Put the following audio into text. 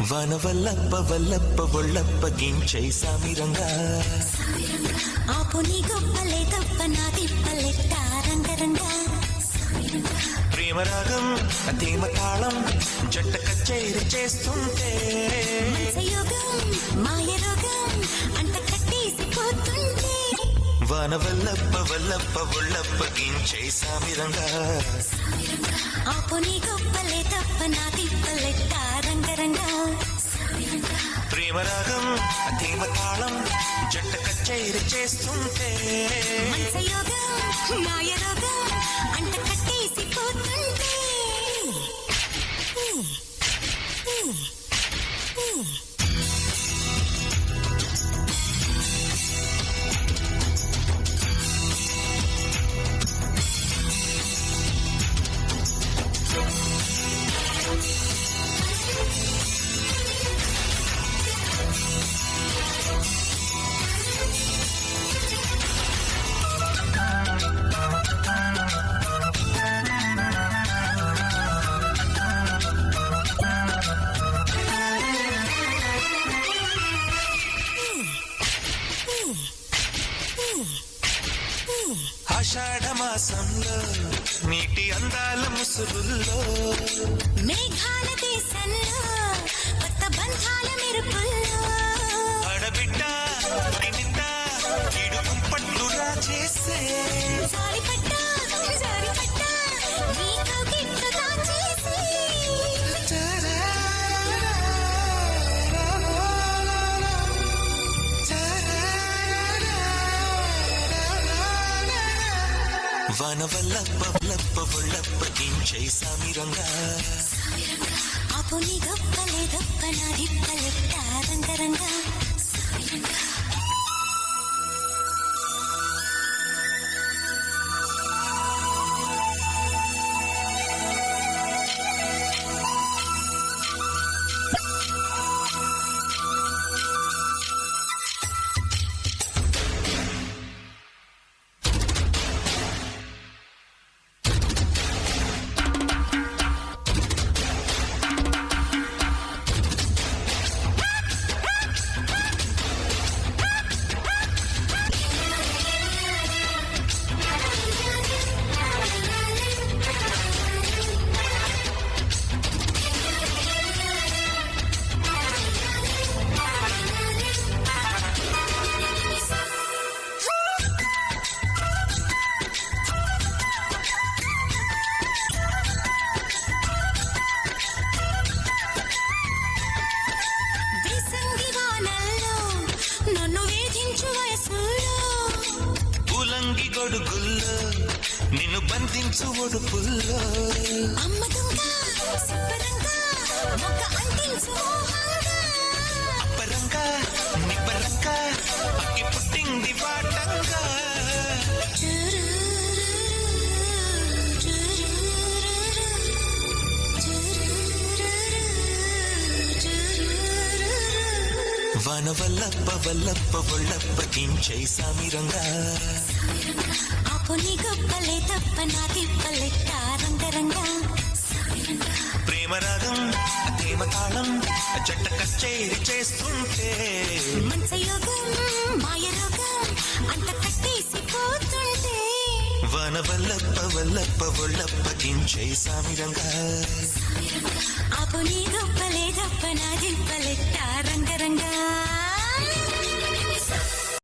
వనవల్లప్ప వల్లప్ప ఒళ్ళప్ప గించై సామిరంగా ఆపు నీ గొప్పలే తప్ప నా తిప్పలెట్ట రంగరంగా ప్రేమరాగం అతీమ తాళం జంట కచేరి చేస్తుంటే యోగం మాయ రోగం అంట కట్టేసిపోతుంటే వనవల్లప్ప వల్లప్ప ఒళ్ళప్ప గించై సామిరంగా ఆపు నీ గొప్పలే తప్ప నా తిప్పలెట్ట రంగరంగా ప్రేమరాగం అతీమ తాళం జంట కచేరి చేస్తుంటే యోగం మాయ రోగం అంట కట్టేసిపోతుంటే ఆషాఢ మాసంలో నీటి అందాల ముసుగుల్లో మేఘాల దేశంలో కొత్త బంధాల మెరుపుల్లో ఆడబిడ్డ నిండా కీడు పట్టురా చేసే జారిపడ్డా నీతో గిట్టు దాచేసి వనవల్లప్ప వల్లప్ప ఒళ్ళప్ప గించై సామిరంగా ఆపు నీ గొప్పలే గొప్ప నా దిప్పలెట్ట రంగరంగా ఉలంగి గొడుగుల్లో నిన్ను బంధించు ఒడుపుల్లో అమ్మ దొంగ సుబ్బరంగా మొక్క అంటించు మోహంగా అప్పరంగా నిబ్బరంగా అక్కి పుట్టింది వాటంగా వనవల్లప్ప వల్లప్ప ఒళ్ళప్ప గించై సామిరంగా ఆపు నీ గొప్పలే తప్ప నా తిప్పలెట్ట రంగరంగా ప్రేమరాగం అతీమ తాళం జంట కచేరి చేస్తుంటే యోగం మాయ రోగం అంట కట్టేసిపోతుంటే వనవల్లప్ప వల్లప్ప ఒళ్ళప్ప గించై సామిరంగా ఆపు నీ గొప్పలే తప్ప నా దిప్పలెట్ట రంగరంగా